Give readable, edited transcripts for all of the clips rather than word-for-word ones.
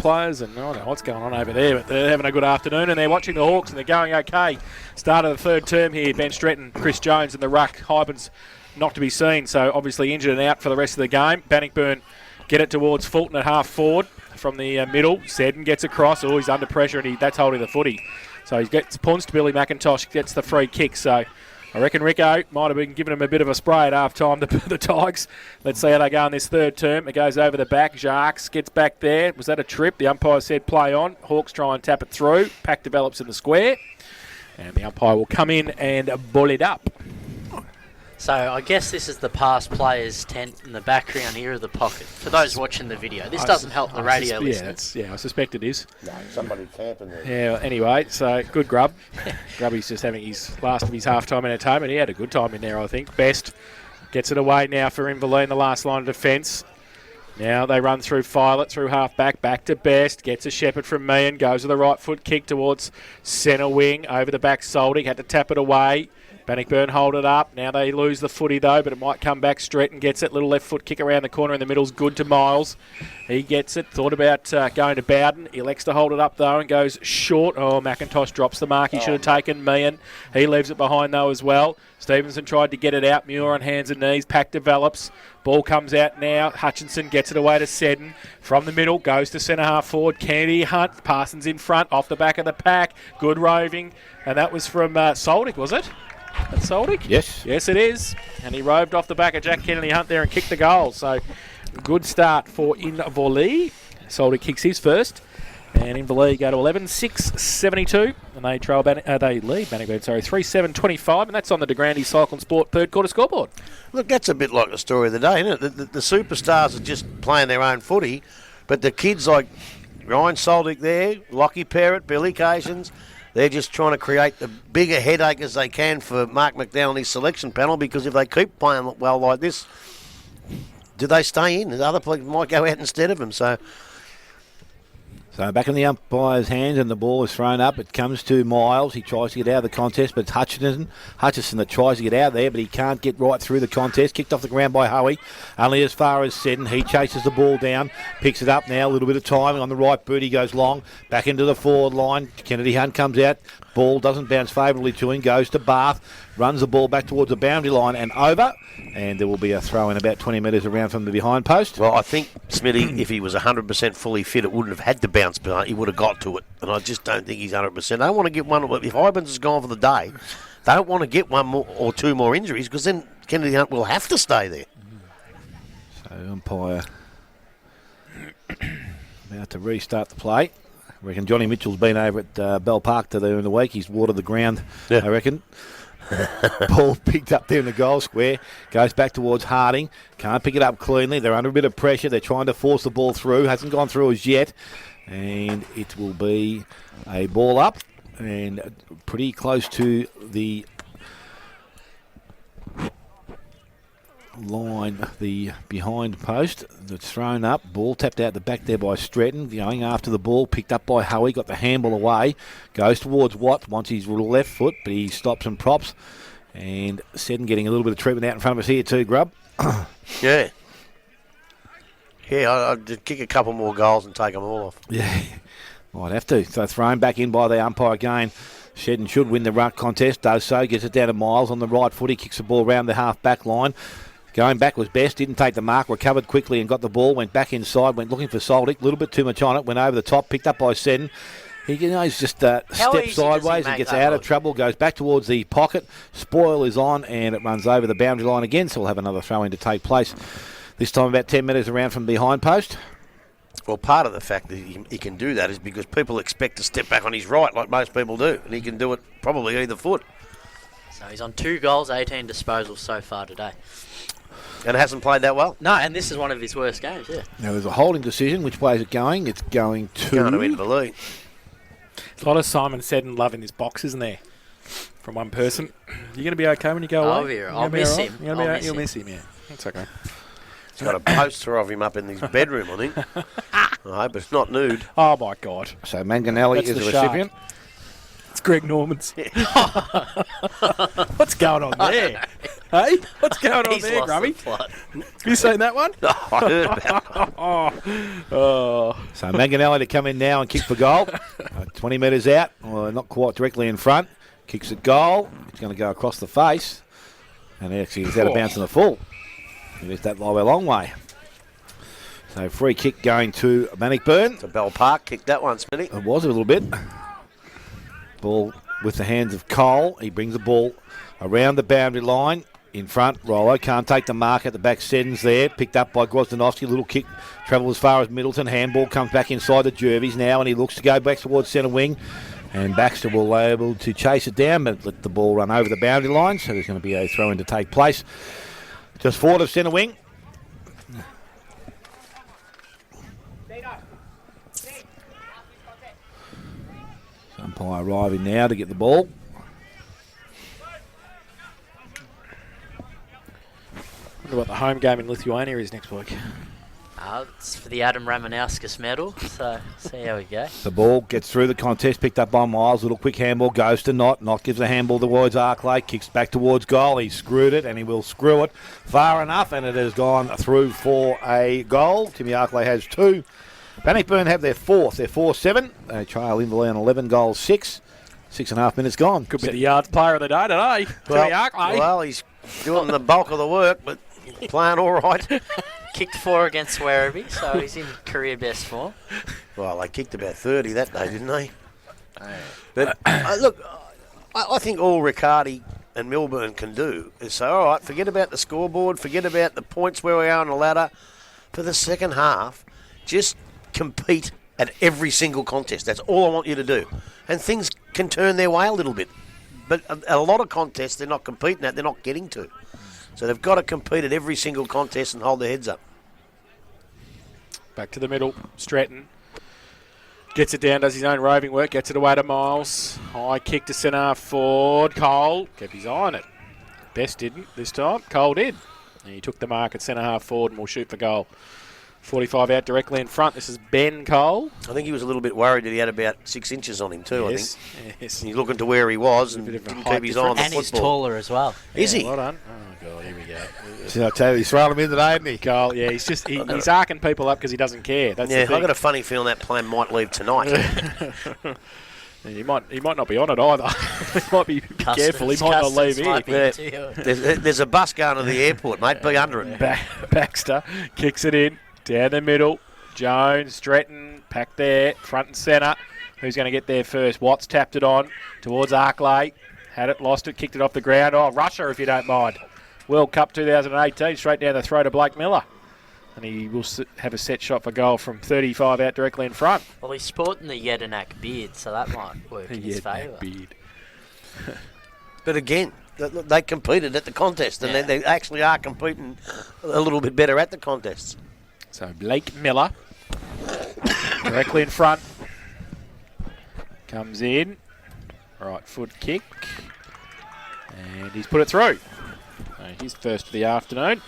players, and I don't know what's going on over there, but they're having a good afternoon, and they're watching the Hawks, and they're going okay. Start of the third term here, Ben Stretton, Chris Jones in the ruck. Hyben's not to be seen, so obviously injured and out for the rest of the game. Bannockburn get it towards Fulton at half forward from the middle. Seddon gets across. Oh, he's under pressure, and that's holding the footy. So he gets punts to Billy McIntosh, gets the free kick. So I reckon Rico might have been giving him a bit of a spray at half-time, the Tigers. Let's see how they go in this third term. It goes over the back. Jacques gets back there. Was that a trip? The umpire said play on. Hawks try and tap it through. Pack develops in the square. And the umpire will come in and ball it up. So I guess this is the past players' tent in the background here of the pocket. For those watching the video, this doesn't help the radio listeners. I suspect it is. No, somebody camping there. Yeah, anyway, so good grub. Grubby's just having his last of his half-time entertainment. He had a good time in there, I think. Best gets it away now for Inverleigh in the last line of defence. Now they run through Filet, through half-back, back to Best. Gets a Shepherd from Meehan, goes with the right foot kick towards centre wing. Over the back, Soldic had to tap it away. Bannockburn hold it up. Now they lose the footy though, but it might come back. Stretton gets it. Little left foot kick around the corner in the middle's good to Miles. He gets it. Thought about going to Bowden. He elects to hold it up though and goes short. Oh, McIntosh drops the mark. He should have taken Meehan. He leaves it behind though as well. Stevenson tried to get it out. Muir on hands and knees. Pack develops. Ball comes out now. Hutchinson gets it away to Seddon. From the middle, goes to centre half forward. Kennedy Hunt. Parsons in front, off the back of the pack. Good roving. And that was from Soldic, was it? That's Soldic? Yes. Yes, it is. And he roved off the back of Jack Kennedy Hunt there and kicked the goal. So, good start for Inverleigh. Soldic kicks his first. And Inverleigh go to 11-6-72. And they they lead Bannockburn, 3-7-25. And that's on the De Grande Cycle and Sport third quarter scoreboard. Look, that's a bit like the story of the day, isn't it? The superstars are just playing their own footy, but the kids like Ryan Soldic there, Lockie Parrott, Billy Cations, they're just trying to create the bigger headache as they can for Mark McDowell and his selection panel, because if they keep playing well like this, do they stay in? Other players might go out instead of them. So back in the umpire's hands, and the ball is thrown up. It comes to Miles. He tries to get out of the contest, but it's Hutchison that tries to get out there, but he can't get right through the contest. Kicked off the ground by Hoey, only as far as Seddon. He chases the ball down, picks it up now. A little bit of time on the right boot. He goes long, back into the forward line. Kennedy Hunt comes out. Ball doesn't bounce favourably to him. Goes to Bath, runs the ball back towards the boundary line and over. And there will be a throw in about 20 metres around from the behind post. Well, I think, Smitty, if he was 100% fully fit, it wouldn't have had to bounce, but he would have got to it. And I just don't think he's 100%. They don't want to get one. If Ibens is gone for the day, they don't want to get one more or two more injuries, because then Kennedy Hunt will have to stay there. So umpire about to restart the play. I reckon Johnny Mitchell's been over at Bell Park today in the week. He's watered the ground, yeah. I reckon. Ball picked up there in the goal square. Goes back towards Harding. Can't pick it up cleanly. They're under a bit of pressure. They're trying to force the ball through. Hasn't gone through as yet. And it will be a ball up. And pretty close to the line, the behind post that's thrown up. Ball tapped out the back there by Stretton, going after the ball, picked up by Hoey, got the handball away, goes towards Watt, wants his left foot, but he stops and props. And Seddon getting a little bit of treatment out in front of us here too, Grub. Yeah, I'd kick a couple more goals and take them all off. Yeah, might have to. So thrown back in by the umpire again. Seddon should win the ruck contest, does so, gets it down to Miles on the right foot. He kicks the ball around the half-back line. Going back was Best, didn't take the mark, recovered quickly and got the ball, went back inside, went looking for Soldic, a little bit too much on it, went over the top, picked up by Seddon. He's just steps sideways and gets out of trouble, goes back towards the pocket. Spoil is on and it runs over the boundary line again, so we'll have another throw-in to take place. This time about 10 metres around from behind post. Well, part of the fact that he can do that is because people expect to step back on his right like most people do, and he can do it probably either foot. So he's on 2 goals, 18 disposals so far today. And it hasn't played that well? No, and this is one of his worst games, yeah. Now there's a holding decision. Which way is it going? It's going to Inverleigh. A lot of Simon Seddon love in this box, isn't there? From one person. You're going to be okay when you go away? I'll miss him. You'll miss him, yeah. That's okay. He's got a poster of him up in his bedroom, I think. I hope it's not nude. Oh, my God. So Manganelli is the recipient. It's Greg Norman's. What's going on there? Hey, what's going on He's there, lost Grubby? the plot. Have you seen that one? I heard about it. So Manganelli to come in now and kick for goal. 20 metres out, well, not quite directly in front. Kicks at goal. It's going to go across the face. And actually he's out of bounds in the full. He missed that a long way. So free kick going to Bannockburn. It's a Bell Park kick, that one, Smitty. It was a little bit. Ball with the hands of Cole. He brings the ball around the boundary line. In front, Rollo can't take the mark at the back. Seddon's there, picked up by Grozdanovsky. Little kick, travel as far as Middleton. Handball comes back inside the Jervies now, and he looks to go back towards centre wing. And Baxter will be able to chase it down, but let the ball run over the boundary line. So there's going to be a throw in to take place. Just forward of centre wing. Umpire arriving now to get the ball. Wonder what the home game in Lithuania is next week. It's for the Adam Ramanauskas medal, so see how we go. The ball gets through the contest, picked up by Miles. Little quick handball goes to Knott. Knott gives the handball towards Arklay, kicks back towards goal. He screwed it, and he will screw it far enough, and it has gone through for a goal. Timmy Arklay has 2. Bannockburn have their 4th. They're 4-7. They trail Inverleigh on 11 goals, 6. 6.5 minutes gone. Could be the yards player of the day today. Timmy Arklay. Well, he's doing the bulk of the work, but playing all right. Kicked 4 against Werribee, so he's in career best form. Well, they kicked about 30 that day, didn't they? But look, I think all Riccardi and Milburn can do is say, all right, forget about the scoreboard, forget about the points where we are on the ladder. For the second half, just compete at every single contest. That's all I want you to do. And things can turn their way a little bit. But a lot of contests they're not competing at, they're not getting to. So they've got to compete at every single contest and hold their heads up. Back to the middle, Stratton. Gets it down, does his own roving work, gets it away to Miles. High kick to centre forward. Cole kept his eye on it. Best didn't this time. Cole did. And he took the mark at centre half forward and will shoot for goal. 45 out directly in front. This is Ben Cole. I think he was a little bit worried that he had about 6 inches on him too, Yes, I think. yes. He's looking to where he was and bit of a didn't height keep his eye on the And he's football. taller as well. Is he? Well done. Oh, God, here we go. See, I tell you, he's throwing him in today, isn't he? Cole, yeah, he's arcing people up because he doesn't care. That's Yeah, the thing. I've got a funny feeling that plane might leave tonight. He might not be on it either. He might be careful. He might not leave here. There's a bus going to the airport, mate. Be under it. Baxter kicks it in, down the middle. Jones, Stratton, packed there, front and centre. Who's going to get there first? Watts tapped it on towards Arklay. Had it, lost it, kicked it off the ground. Oh, Russia, if you don't mind. World Cup 2018, straight down the throat of Blake Miller. And he will have a set shot for goal from 35 out directly in front. Well, he's sporting the Yedinak beard, so that might work in his favour. Beard. But again, they competed at the contest, and they actually are competing a little bit better at the contests. So Blake Miller, directly in front, comes in, right foot kick, and he's put it through. So his first of the afternoon,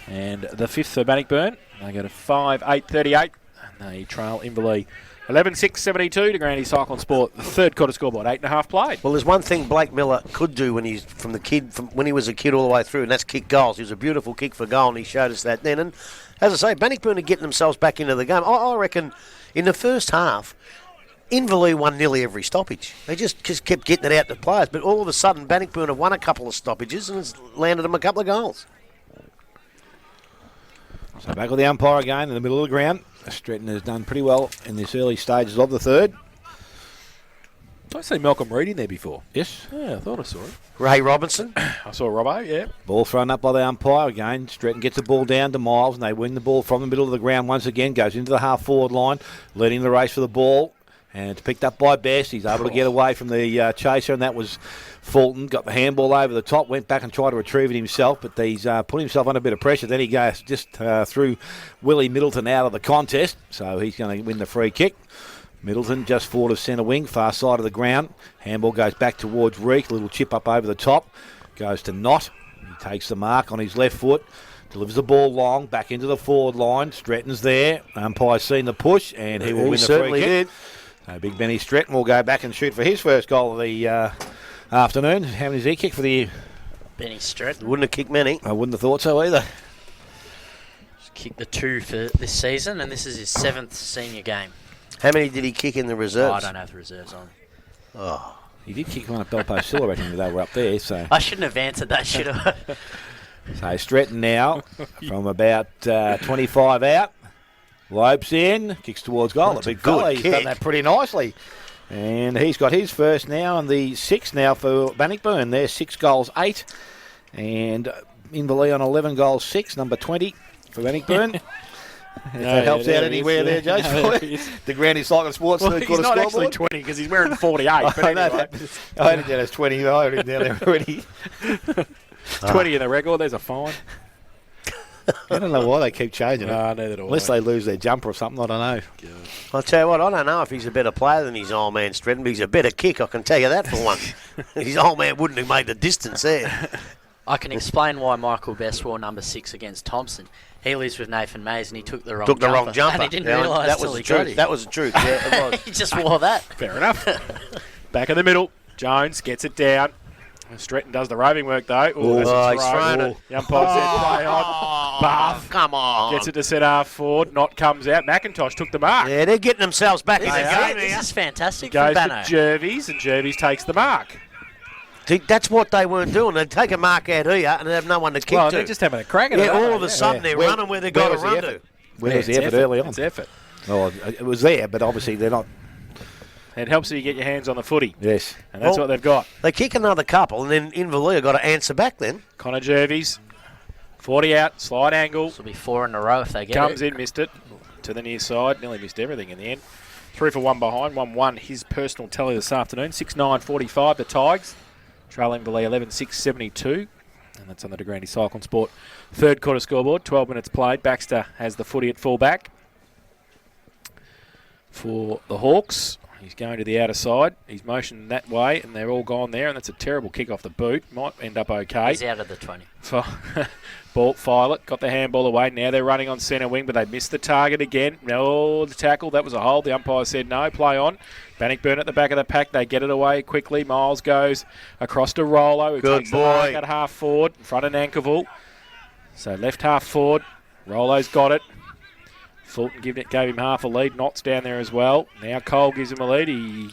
and the 5th for Bannockburn. They go to 5-8-38, and they trail Inverleigh 11-6-72 to Grandy Cycle and Sport. The third quarter scoreboard, 8.5 played. Well, there's one thing Blake Miller could do when he's from when he was a kid all the way through, and that's kick goals. He was a beautiful kick for goal, and he showed us that then. And as I say, Bannockburn are getting themselves back into the game. I reckon in the first half, Inverleigh won nearly every stoppage. They just kept getting it out to players, but all of a sudden, Bannockburn have won a couple of stoppages and it's landed them a couple of goals. So back with the umpire again in the middle of the ground. Stratton has done pretty well in this early stages of the third. Did I see Malcolm Reed in there before? Yes. Yeah, I thought I saw him. Ray Robinson. I saw Robbo, yeah. Ball thrown up by the umpire again. Stratton gets the ball down to Miles, and they win the ball from the middle of the ground once again. Goes into the half-forward line, leading the race for the ball. And it's picked up by Best. He's able to get away from the chaser, and that was Fulton. Got the handball over the top, went back and tried to retrieve it himself, but he's put himself under a bit of pressure. Then he goes just through Willie Middleton out of the contest, so he's going to win the free kick. Middleton just forward of centre wing, far side of the ground. Handball goes back towards Reek, little chip up over the top. Goes to Knott. He takes the mark on his left foot. Delivers the ball long, back into the forward line. Stratton's there. Umpire's seen the push, and he will win the free kick. Did. Big Benny Stratton will go back and shoot for his first goal of the afternoon. How many does he kick for the Benny Stratton. Wouldn't have kicked many. I wouldn't have thought so either. Kicked the 2 for this season, and this is his 7th senior game. How many did he kick in the Oh, reserves? I don't have the reserves on. Oh. He did kick one at Belpo Still, I reckon, when they were up there. So I shouldn't have answered that, should I? So Stratton now from about 25 out. Lopes in, kicks towards goal. That's a a big good fella. He's kick. done that pretty nicely. And he's got his first now, and the 6th now for Bannockburn. There, 6 goals, 8. And Inverleigh on 11 goals, 6, number 20 for Bannockburn. If that helps out anywhere there, Jace. The ground is like a sports Well, third he's quarter not scoreboard. actually 20 because he's wearing 48. But I know anyway. that. I had it down as 20. I had it down there already. 20 in the record, there's a fine. I don't know why they keep changing it. No, neither do I. Unless they lose their jumper or something, I don't know. I'll tell you what, I don't know if he's a better player than his old man Stratton, but he's a better kick, I can tell you that for one. His old man wouldn't have made the distance there. I can explain why Michael Best wore number 6 against Thompson. He lives with Nathan Mays, and he took the wrong jumper. And he didn't realise that till was he the got truth. it. That was the truth. Yeah, it was. He just wore that. Fair enough. Back in the middle. Jones gets it down. Stratton does the roving work, though. Oh, he's thrown it. The umpire said play on. Bath. Come on. Gets it to set half forward. Not comes out. McIntosh took the mark. Yeah, they're getting themselves back in the game This here. is fantastic Goes for to Banno. Jervies, and Jervies takes the mark. See, that's what they weren't doing. They'd take a mark out here and they'd have no one to kick Well, to. they're just having a crack at it. Yeah, aren't all they? of a sudden they're Where- running where they've where got to was the run effort? to. Where was the it's effort early on? It's effort. Oh, it was there, but obviously they're not. It helps you get your hands on the footy, Yes. and that's Well- what they've got. They kick another couple and then Inverleigh got to answer back then. Connor Jervies, 40 out, slide angle, This will be 4 in a row if they get comes it. in, missed it to the near side, nearly missed everything in the end. 3 for 1 behind, 1-1 his personal tally this afternoon. 6-9-45 the Tigers, trailing Inverleigh 11-6-72, and that's on the DeGrande Cycling Sport third quarter scoreboard. 12 minutes played. Baxter has the footy at full-back for the Hawks. He's going to the outer side. He's motioned that way, and they're all gone there, and that's a terrible kick off the boot. Might end up okay. He's out of the 20. Ball, Filet got the handball away. Now they're running on centre wing, but they missed the target again. No, the tackle. That was a hold. The umpire said no. Play on. Bannockburn at the back of the pack. They get it away quickly. Miles goes across to Rollo, who Good takes the mark boy. at half forward in front of Nankerville. So left half forward. Rollo's got it. Fulton gave him half a lead. Knott's down there as well. Now Cole gives him a lead.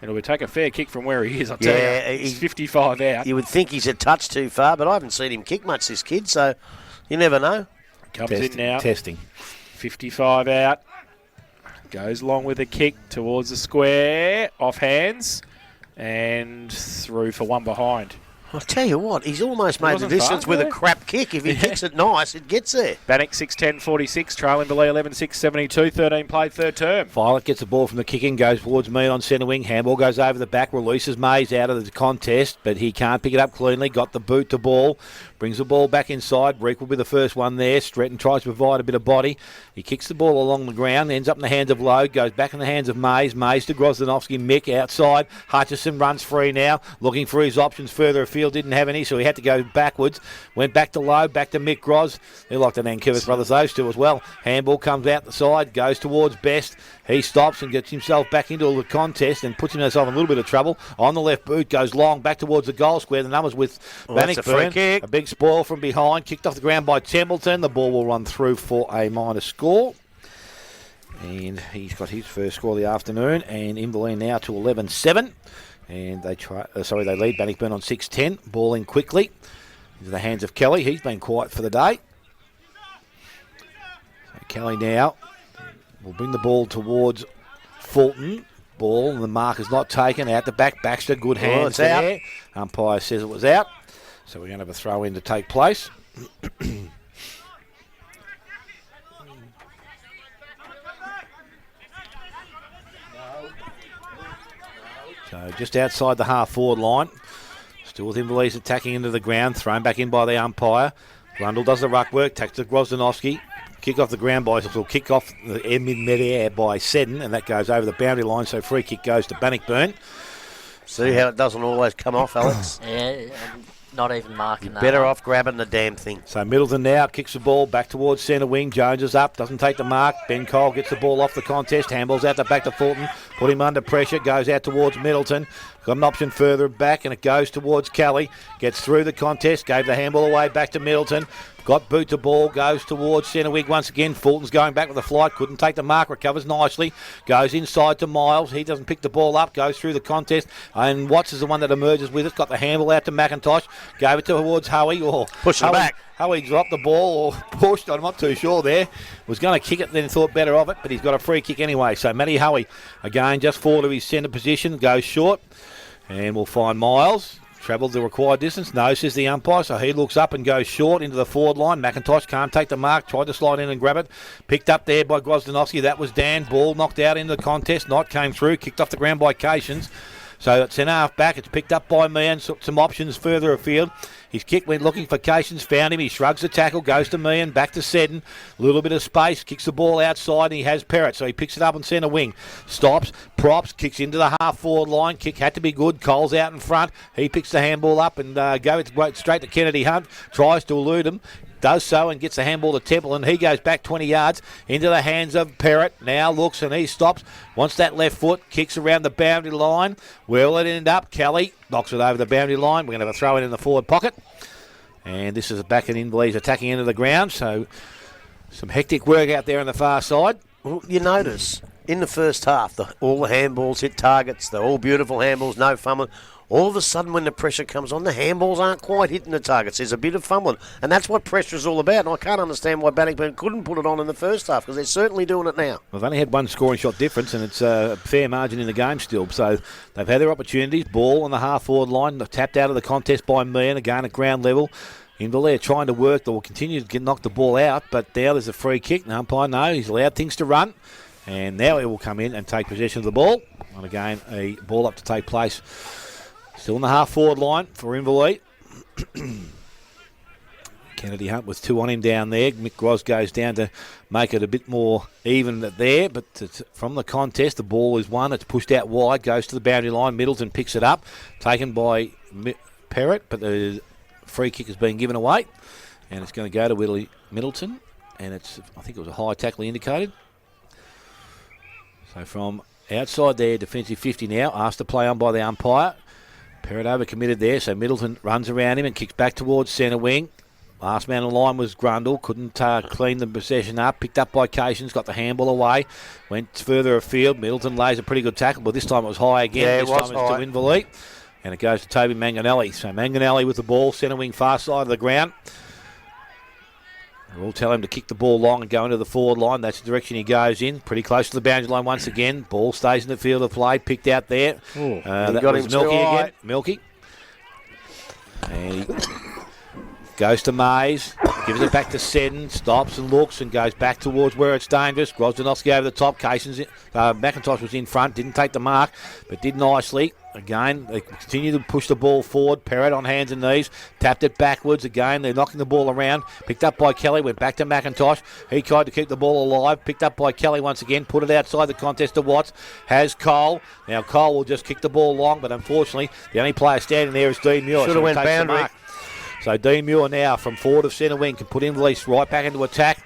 It'll take a fair kick from where he is, I'll tell Yeah, you. He's he- 55 out. You would think he's a touch too far, but I haven't seen him kick much, this kid, so you never know. Comes in now. Testing. 55 out. Goes along with a kick towards the square. Off hands. And through for 1 behind. I'll tell you what, he's almost made the wasn't distance far, with yeah. a crap kick. If he kicks it nice, it gets there. Bannock 6-10-46. Trailing Inverleigh 11-6-72. 13 played third term. Filet gets the ball from the kick-in, goes towards Mead on centre wing. Handball goes over the back, releases Mays out of the contest, but he can't pick it up cleanly. Got the boot to ball, brings the ball back inside. Reek will be the first one there. Stratton tries to provide a bit of body. He kicks the ball along the ground, ends up in the hands of Lowe, goes back in the hands of Mays. Mays to Grozdanovsky. Mick outside. Hutchison runs free now, looking for his options further afield. Didn't have any, so he had to go backwards. Went back to Lowe, back to Mick Groz. They're like the Nankervis brothers, those two as well. Handball comes out the side, goes towards Best. He stops and gets himself back into the contest and puts himself in a little bit of trouble. On the left boot, goes long back towards the goal square. The numbers with That's a free Bannockburn. kick. A big spoil from behind, kicked off the ground by Templeton. The ball will run through for a minor score. And he's got his first score of the afternoon. And Inverleigh now to 11-7. And they they lead Bannockburn on 6-10. Ball in quickly into the hands of Kelly. He's been quiet for the day. So Kelly now will bring the ball towards Fulton. Ball, and the mark is not taken. Out the back, Baxter, good hands it's out. there. Umpire says it was out. So we're going to have a throw in to take place. So just outside the half-forward line. Still with Inverleigh's attacking into the ground. Thrown back in by the umpire. Grundle does the ruck work. Takes to Grozdanovsky. Kick off the ground by, will kick off the mid-air by Seddon, and that goes over the boundary line, so free kick goes to Bannockburn. See how it doesn't always come off, Alex? Yeah, I'm not even marking that. Better one. off grabbing the damn thing. So Middleton now kicks the ball back towards centre wing. Jones is up, doesn't take the mark. Ben Cole gets the ball off the contest. Handballs out the back to Fulton. put him under pressure, goes out towards Middleton. Got an option further back, and it goes towards Kelly. Gets through the contest, gave the handball away back to Middleton. Got boot to ball, goes towards centre wing once again. Fulton's going back with the flight, couldn't take the mark, recovers nicely. Goes inside to Miles, he doesn't pick the ball up, goes through the contest. And Watts is the one that emerges with it. Got the handball out to McIntosh, gave it towards Howie. Pushing back. Howie dropped the ball or pushed, I'm not too sure there. Was going to kick it, then thought better of it, but he's got a free kick anyway. So Matty Howie, again, just forward of his centre position, goes short. And we'll find Miles. Travelled the required distance. No, says the umpire. So he looks up and goes short into the forward line. McIntosh can't take the mark. Tried to slide in and grab it. Picked up there by Grozdanovsky. That was Dan. Ball knocked out into the contest. Knight came through. Kicked off the ground by Cations. So it's in half back. It's picked up by Meehan. Some options further afield. His kick went looking for Cations, found him. He shrugs the tackle, goes to Meehan, back to Seddon. A little bit of space, kicks the ball outside, and he has Perrott. So he picks it up on centre wing. Stops, props, kicks into the half-forward line. Kick had to be good. Cole's out in front. He picks the handball up and goes straight to Kennedy Hunt. Tries to elude him. Does so and gets the handball to Temple, and he goes back 20 yards into the hands of Perrott. Now looks and he stops. Wants that left foot. Kicks around the boundary line. Where will it end up? Kelly knocks it over the boundary line. We're going to have a throw in the forward pocket. And this is back at Inverleigh's attacking end of the ground. So some hectic work out there on the far side. Well, you notice in the first half, all the handballs hit targets. They're all beautiful handballs, no fumbling. All of a sudden, when the pressure comes on, the handballs aren't quite hitting the targets. There's a bit of fumbling. And that's what pressure is all about. And I can't understand why Bannockburn couldn't put it on in the first half, because they're certainly doing it now. They've only had one scoring shot difference, and it's a fair margin in the game still. So they've had their opportunities. Ball on the half-forward line, tapped out of the contest by Meehan, again at ground level. Inverleigh trying to work. They will continue to knock the ball out, but now there's a free kick. The umpire, no, he's allowed things to run. And now he will come in and take possession of the ball. And again, a ball up to take place. Still in the half-forward line for Inverleigh. Kennedy Hunt with two on him down there. Mick Gros goes down to make it a bit more even there, but from the contest, the ball is won. It's pushed out wide, goes to the boundary line. Middleton picks it up, taken by Perrott, but the free kick has been given away, and it's going to go to Willie Middleton, and I think it was a high tackle indicated. So from outside there, defensive 50 now, asked to play on by the umpire. Perrott overcommitted there, so Middleton runs around him and kicks back towards centre wing. Last man on the line was Grundle, couldn't clean the possession up, picked up by Cations, got the handball away, went further afield. Middleton lays a pretty good tackle, but this time it was high again. Yeah, this time it's to Inverleigh, and it goes to Toby Manganelli. So Manganelli with the ball, centre wing far side of the ground. We'll tell him to kick the ball long and go into the forward line. That's the direction he goes in. Pretty close to the boundary line once again. Ball stays in the field of play. Picked out there. That got was him Milky high. again. Milky. And he goes to Mays. Gives it back to Seddon. Stops and looks and goes back towards where it's dangerous. Grozdanovsky over the top. McIntosh was in front. Didn't take the mark, but did nicely. Again, they continue to push the ball forward. Perrott on hands and knees. Tapped it backwards. Again, they're knocking the ball around. Picked up by Kelly. Went back to McIntosh. He tried to keep the ball alive. Picked up by Kelly once again. Put it outside the contest to Watts. Has Cole. Now Cole will just kick the ball long, but unfortunately, the only player standing there is Dean Muir. Should have went boundary. So Dean Muir now from forward of centre wing can put Inverleigh right back into attack.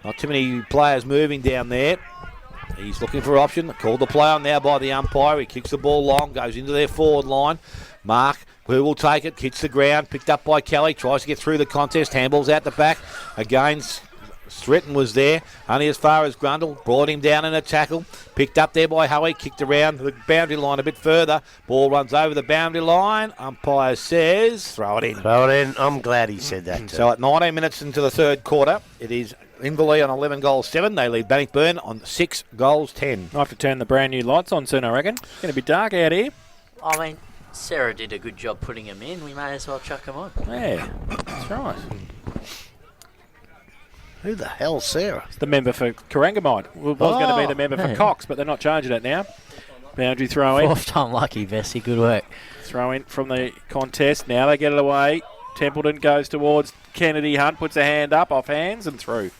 Not too many players moving down there. He's looking for option. Called the play on now by the umpire. He kicks the ball long, goes into their forward line. Mark, who will take it, hits the ground, picked up by Kelly, tries to get through the contest, handballs out the back. Again, Stretton was there, only as far as Grundle, brought him down in a tackle, picked up there by Howie, kicked around the boundary line a bit further. Ball runs over the boundary line. Umpire says, throw it in. Throw it in. I'm glad he said that too. So at 19 minutes into the third quarter, it is Inverleigh on 11 goals 7. They lead Bannockburn on 6 goals 10. I have to turn the brand new lights on soon, I reckon. It's going to be dark out here. I mean, Sarah did a good job putting him in. We may as well chuck him on. Yeah, that's right. Who the hell's Sarah? It's the member for Corangamite. Was going to be the member for Cox, but they're not changing it now. Boundary throw in. Fourth time lucky, Vesey. Good work. Throw in from the contest. Now they get it away. Templeton goes towards Kennedy Hunt, puts a hand up, off hands and through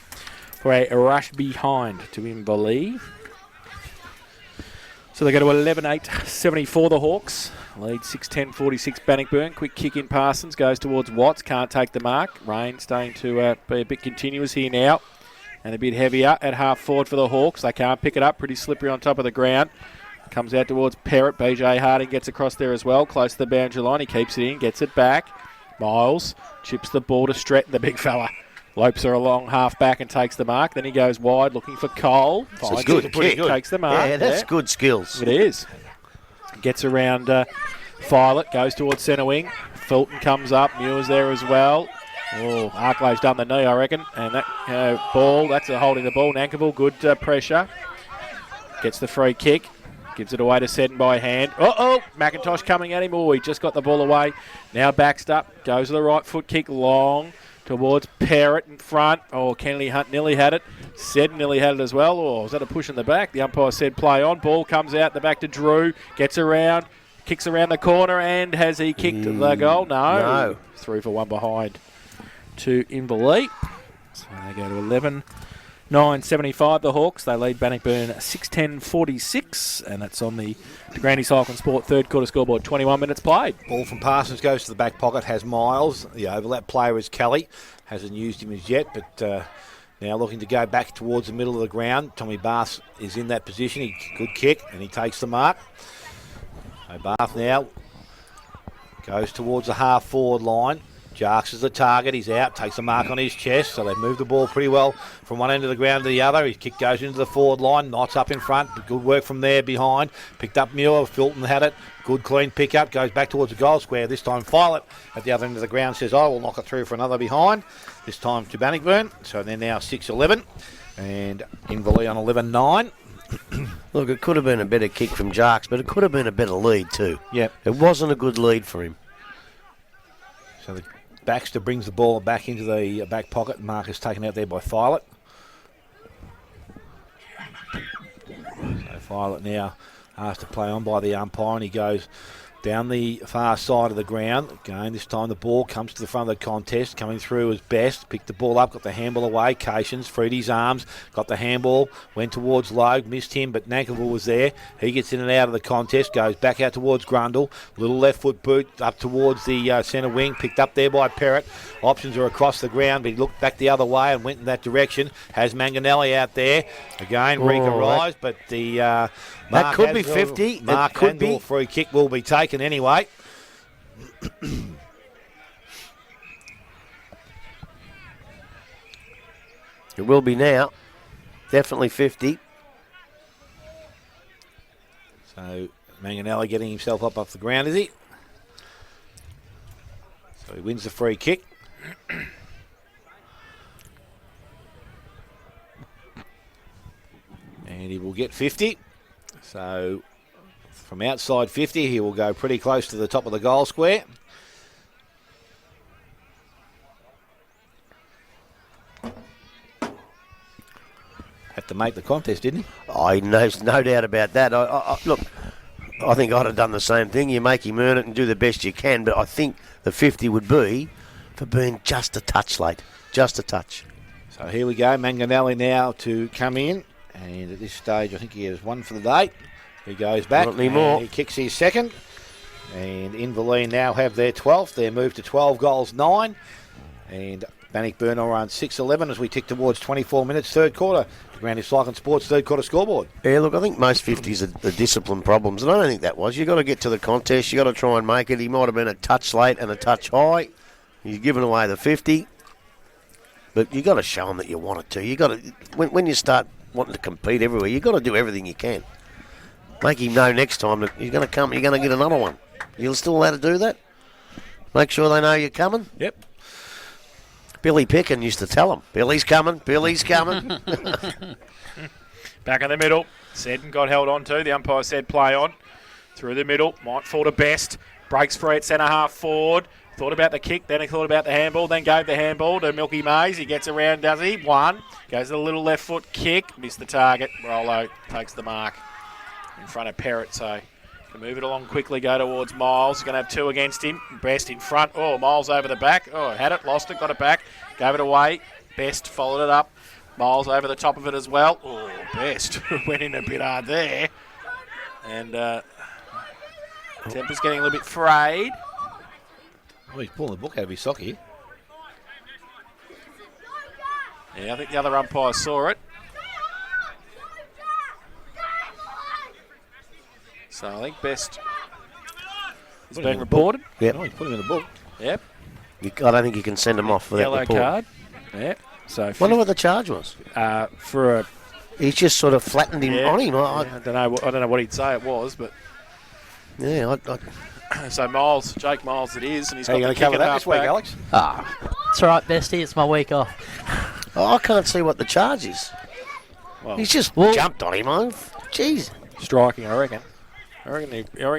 for a rush behind to Inverleigh. So they go to 11-8-74 the Hawks. Lead 6-10-46 Bannockburn. Quick kick in Parsons. Goes towards Watts. Can't take the mark. Rain starting to be a bit continuous here now. And a bit heavier at half forward for the Hawks. They can't pick it up. Pretty slippery on top of the ground. Comes out towards Perrott. BJ Harding gets across there as well. Close to the boundary line. He keeps it in. Gets it back. Miles chips the ball to Stretton, the big fella. Lopes her along half back and takes the mark. Then he goes wide looking for Cole. It's good kick. Takes the mark. Yeah, that's good skills. It is. Gets around Violet. Goes towards centre wing. Fulton comes up. Muir's there as well. Oh, Arklow's done the knee, I reckon. And that ball, that's a holding the ball. Nankerville, good pressure. Gets the free kick. Gives it away to Seddon by hand. McIntosh coming at him. Oh, he just got the ball away. Now backs up. Goes to the right foot kick long towards Perrott in front. Oh, Kennedy Hunt nearly had it. Seddon nearly had it as well. Oh, was that a push in the back? The umpire said play on. Ball comes out the back to Drew. Gets around. Kicks around the corner. And has he kicked the goal? No. Through for one behind to Inverleigh. So they go to 11-9-75, the Hawks. They lead Bannockburn 6-10-46, and that's on the Granny Cycle Sport third quarter scoreboard. 21 minutes played. Ball from Parsons goes to the back pocket, has Miles. The overlap player is Kelly. Hasn't used him as yet, but now looking to go back towards the middle of the ground. Tommy Bath is in that position. Good kick, and he takes the mark. So Bath now goes towards the half-forward line. Jarks is the target. He's out, takes a mark on his chest. So they've moved the ball pretty well from one end of the ground to the other. His kick goes into the forward line. Knots up in front. Good work from there behind. Picked up Muir. Fulton had it. Good clean pick up. Goes back towards the goal square. This time Violet at the other end of the ground says, I will knock it through for another behind. This time to Bannockburn. So they're now 6-11. And Inverleigh on 11-9. Look, it could have been a better kick from Jarks, but it could have been a better lead too. Yep. It wasn't a good lead for him. So the Baxter brings the ball back into the back pocket. Mark is taken out there by Violet. So Violet now asked to play on by the umpire, and he goes down the far side of the ground. Again, this time the ball comes to the front of the contest. Coming through as best. Picked the ball up, got the handball away. Cations freed his arms, got the handball, went towards Logue, missed him, but Nankerville was there. He gets in and out of the contest, goes back out towards Grundle. Little left foot boot up towards the centre wing, picked up there by Perrott. Options are across the ground, but he looked back the other way and went in that direction. Has Manganelli out there. Again, Rika Rise, but the... that could be 50. Mark could be. Free kick will be taken anyway. It will be now. Definitely 50. So Manganelli getting himself up off the ground, is he? So he wins the free kick. And he will get 50. So from outside 50, he will go pretty close to the top of the goal square. Had to make the contest, didn't he? There's no doubt about that. Look, I think I'd have done the same thing. You make him earn it and do the best you can, but I think the 50 would be for being just a touch late. Just a touch. So here we go. Manganelli now to come in. And at this stage, I think he has one for the day. He goes back. Not anymore. He kicks his second. And Inverleigh now have their 12th. They're moved to 12 goals, 9. And Bannockburn are on 6-11 as we tick towards 24 minutes, third quarter. The Granny Cycling Sports third quarter scoreboard. Yeah, look, I think most 50s are the discipline problems, and I don't think that was. You've got to get to the contest. You've got to try and make it. He might have been a touch late and a touch high. He's given away the 50. But you've got to show them that you want it to. You got to, when you start wanting to compete everywhere, you've got to do everything you can. Make him know next time that you're going to come, you're going to get another one. You're still allowed to do that? Make sure they know you're coming? Yep. Billy Pickin used to tell them, Billy's coming, Billy's coming. Back in the middle. Seddon got held on to. The umpire said play on. Through the middle. Might fall to Best. Breaks free at centre half forward. Thought about the kick, then he thought about the handball, then gave the handball to Milky Mays. He gets around, does he? One. Goes to the little left foot kick. Missed the target. Rollo takes the mark in front of Perrott. So can move it along quickly, go towards Miles. Going to have two against him. Best in front. Oh, Miles over the back. Oh, had it, lost it, got it back. Gave it away. Best followed it up. Miles over the top of it as well. Oh, Best went in a bit hard there. And temper's getting a little bit frayed. Oh, he's pulling the book out of his sock here. Yeah, I think the other umpire saw it. So I think best has been reported. Yep. Oh, he's put him in the book. Yep. I don't think you can send him off for that Yellow report. card. Yep. So Wonder what the charge was. for a He's just sort of flattened him on him. I don't know. I don't know what he'd say it was, but so Jake Miles, it is, and he's How are you got going the to cover kick at that this week, halfback. Alex? It's all right, bestie. It's my week off. I can't see what the charge is. Well, He's just jumped on him. Jeez. striking, I reckon. I reckon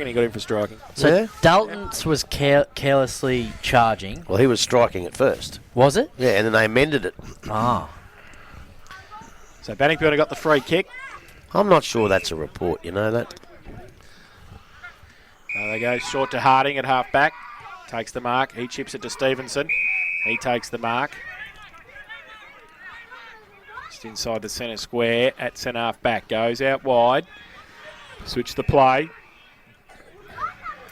he got him for striking. So Yeah. Dalton's was carelessly charging. Well, he was striking at first. Was it? Yeah, and then they amended it. Ah. So Bannockburn got the free kick. I'm not sure that's a report, you know that? They go short to Harding at half back. Takes the mark. He chips it to Stevenson. He takes the mark. Just inside the centre square at centre half back. Goes out wide. Switch the play.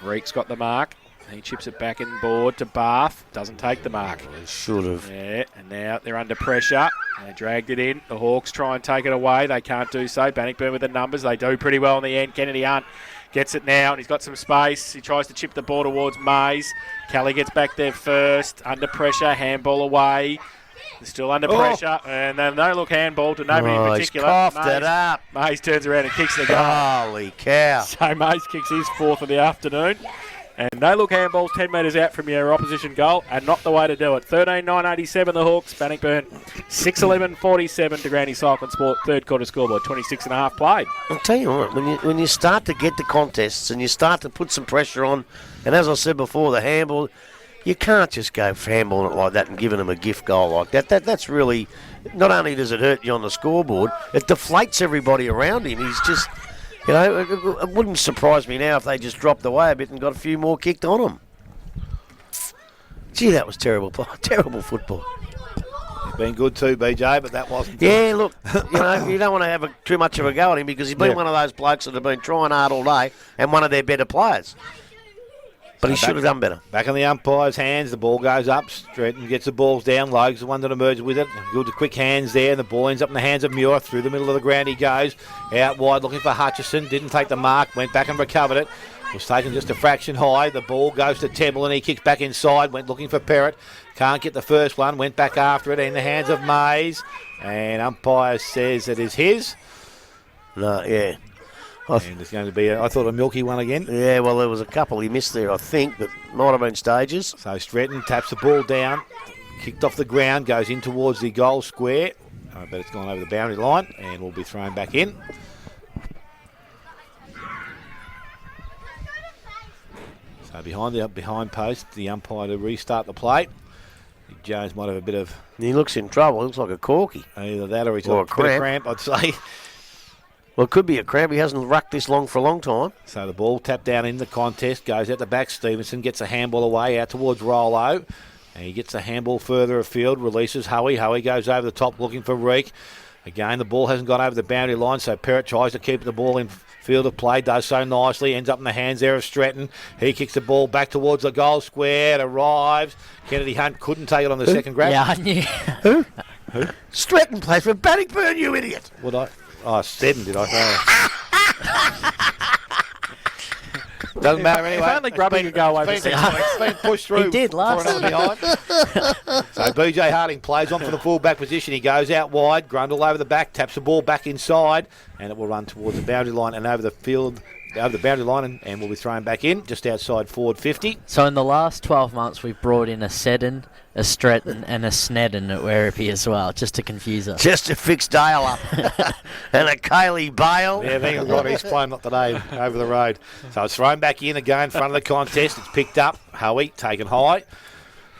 Reek's got the mark. He chips it back in board to Bath. Doesn't take the mark. Should have. Yeah, and now they're under pressure. They dragged it in. The Hawks try and take it away. They can't do so. Bannockburn with the numbers. They do pretty well in the end. Kennedy Hunt gets it now, and he's got some space. He tries to chip the ball towards Mays. Kelly gets back there first. Under pressure. Handball away. They're still under pressure. And then no-look handball to nobody in particular. He's coughed it up. Mays turns around and kicks the goal. Holy cow. So Mays kicks his fourth of the afternoon. And no-look handballs 10 metres out from your opposition goal, and not the way to do it. 13-9-87 the Hawks. Bannockburn 6-11-47 to Granny Cycling Sport. Third quarter scoreboard, 26.5 played. I'll tell you what, when you start to get the contests and you start to put some pressure on, and as I said before, the handball, you can't just go handballing it like that and giving them a gift goal like that. That's really, not only does it hurt you on the scoreboard, it deflates everybody around him. He's just... You know, it wouldn't surprise me now if they just dropped away a bit and got a few more kicked on them. Gee, that was terrible. Terrible football. Been good too, BJ, but that wasn't. Yeah, look, you don't want to have too much of a go at him because he's been one of those blokes that have been trying hard all day and one of their better players. But he should have done better. Back in the umpire's hands, the ball goes up. Stretton gets the balls down. Logue's the one that emerges with it. Good quick hands there. The ball ends up in the hands of Muir. Through the middle of the ground he goes. Out wide looking for Hutchison. Didn't take the mark. Went back and recovered it. Was taken just a fraction high. The ball goes to Temple and he kicks back inside. Went looking for Perrott. Can't get the first one. Went back after it in the hands of Mays. And umpire says it is his. No, yeah. And it's going to be, I thought, a milky one again. Yeah, well, there was a couple he missed there, I think, but might have been stages. So Stretton taps the ball down, kicked off the ground, goes in towards the goal square, but it's gone over the boundary line and will be thrown back in. So behind post, the umpire to restart the play. Jones might have a bit of... He looks in trouble. He looks like a corky. Either that or he's Or got a a bit of cramp. cramp, I'd say. Well, it could be a cramp. He hasn't rucked this long for a long time. So the ball tapped down in the contest, goes out the back. Stevenson gets a handball away out towards Rollo. And he gets the handball further afield, releases Hoey. Hoey goes over the top looking for Reek. Again, the ball hasn't gone over the boundary line, so Perrott tries to keep the ball in field of play, does so nicely, ends up in the hands there of Stratton. He kicks the ball back towards the goal square, it arrives. Kennedy Hunt couldn't take it on the second grab. Yeah, I knew. Who? Stratton plays for Bannockburn, you idiot. Would I? Oh, Stedden, did I say? Doesn't matter anyway. If only Grubby could go over It's been pushed through. He did last for another behind. So BJ Harding plays on from the full back position. He goes out wide, Grundle over the back, taps the ball back inside, and it will run towards the boundary line and over the field, over the boundary line, and will be thrown back in just outside forward 50. So in the last 12 months, we've brought in a Seddon, a Stretton, and a Snedden at Werribee as well, just to confuse us. Just to fix Dale up. And a Kaylee Bale. Yeah, thank God he's playing not today over the road. So it's thrown back in again in front of the contest. It's picked up. Hoey taken high.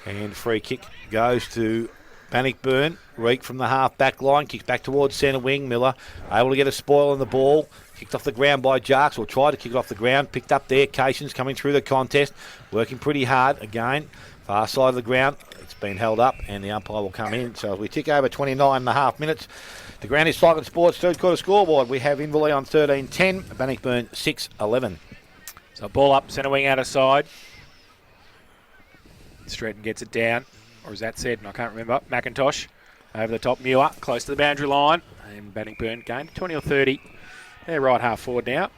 And free kick goes to Bannockburn. Reek from the half back line. Kicks back towards centre wing. Miller able to get a spoil on the ball. Kicked off the ground by Jarks, or tried to kick it off the ground. Picked up there. Cations coming through the contest. Working pretty hard again. Far side of the ground. It's been held up and the umpire will come in. So as we tick over 29.5 minutes, the Granny Cycling Sports third quarter scoreboard. We have Inverleigh on 13-10, Bannockburn 6-11. So ball up, centre wing out of side. Stratton gets it down. Or is that said? I can't remember. McIntosh over the top. Muir close to the boundary line. And Bannockburn gained 20 or 30. They're right half forward now.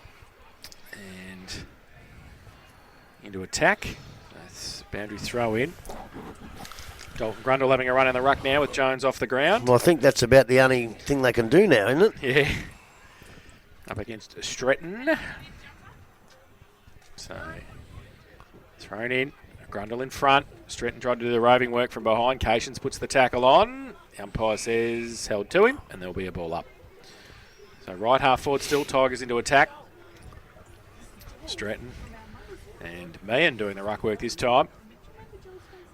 into attack. That's boundary throw in. Dalton Grundle having a run in the ruck now with Jones off the ground. Well, I think that's about the only thing they can do now, isn't it? Yeah. Up against Stretton. So, thrown in. Grundle in front. Stretton tried to do the roving work from behind. Cations puts the tackle on. The umpire says held to him, and there'll be a ball up. So, right half forward still. Tigers into attack. Stretton and Meehan doing the ruck work this time.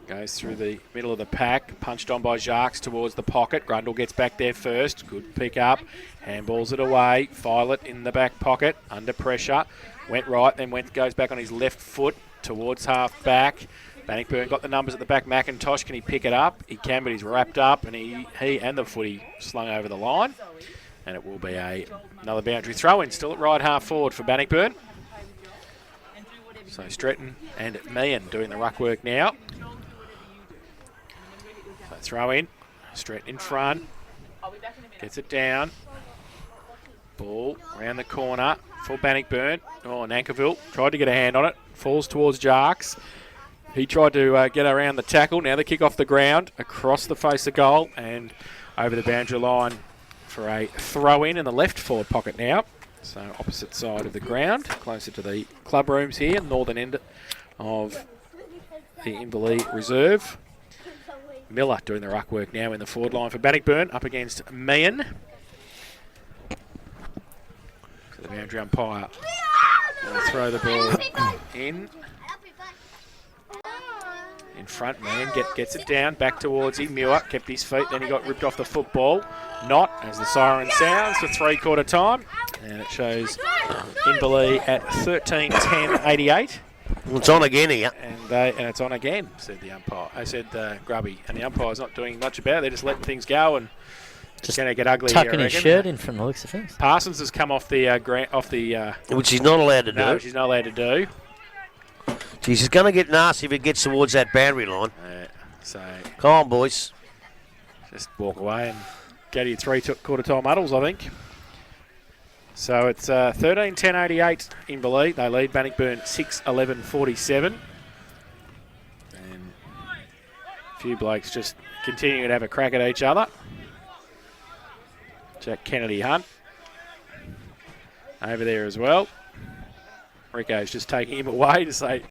Goes through the middle of the pack. Punched on by Jacques towards the pocket. Grundle gets back there first. Good pick up. Handballs it away. Violet in the back pocket. Under pressure. Went right, then goes back on his left foot towards half back. Bannockburn got the numbers at the back. McIntosh, can he pick it up? He can, but he's wrapped up, and he and the footy slung over the line. And it will be another boundary throw-in, still at right half forward for Bannockburn. So Stretton and Meehan doing the ruck work now. So throw in. Stretton in front. Gets it down. Ball around the corner for Bannockburn. Oh, Nankerville tried to get a hand on it. Falls towards Jacques. He tried to get around the tackle. Now the kick off the ground, across the face of goal, and over the boundary line for a throw-in in the left forward pocket now. So opposite side of the ground, closer to the club rooms here, northern end of the Inverleigh Reserve. Miller doing the ruck work now in the forward line for Bannockburn, up against Meehan. To the boundary umpire. Throw the ball in. In front, Meehan gets it down, back towards him. Muir kept his feet, then he got ripped off the football. Not, as the siren sounds, for three-quarter time. And it shows Inverleigh at 13-10-88. Well, it's on again here. And it's on again, said the umpire. I said Grubby. And the umpire's not doing much about it. They're just letting things go, and just going to get ugly tucking here, I his reckon. shirt in from the looks of things. Parsons has come off the Which he's not allowed to do. No, which he's not allowed to do. Geez, he's going to get nasty if it gets towards that boundary line. So come on, boys. Just walk away and go to your three-quarter time huddles, I think. So it's 13-10-88 Inverleigh. They lead Bannockburn 6-11-47. And a few blokes just continuing to have a crack at each other. Jack Kennedy Hunt over there as well. Rico's just taking him away to say,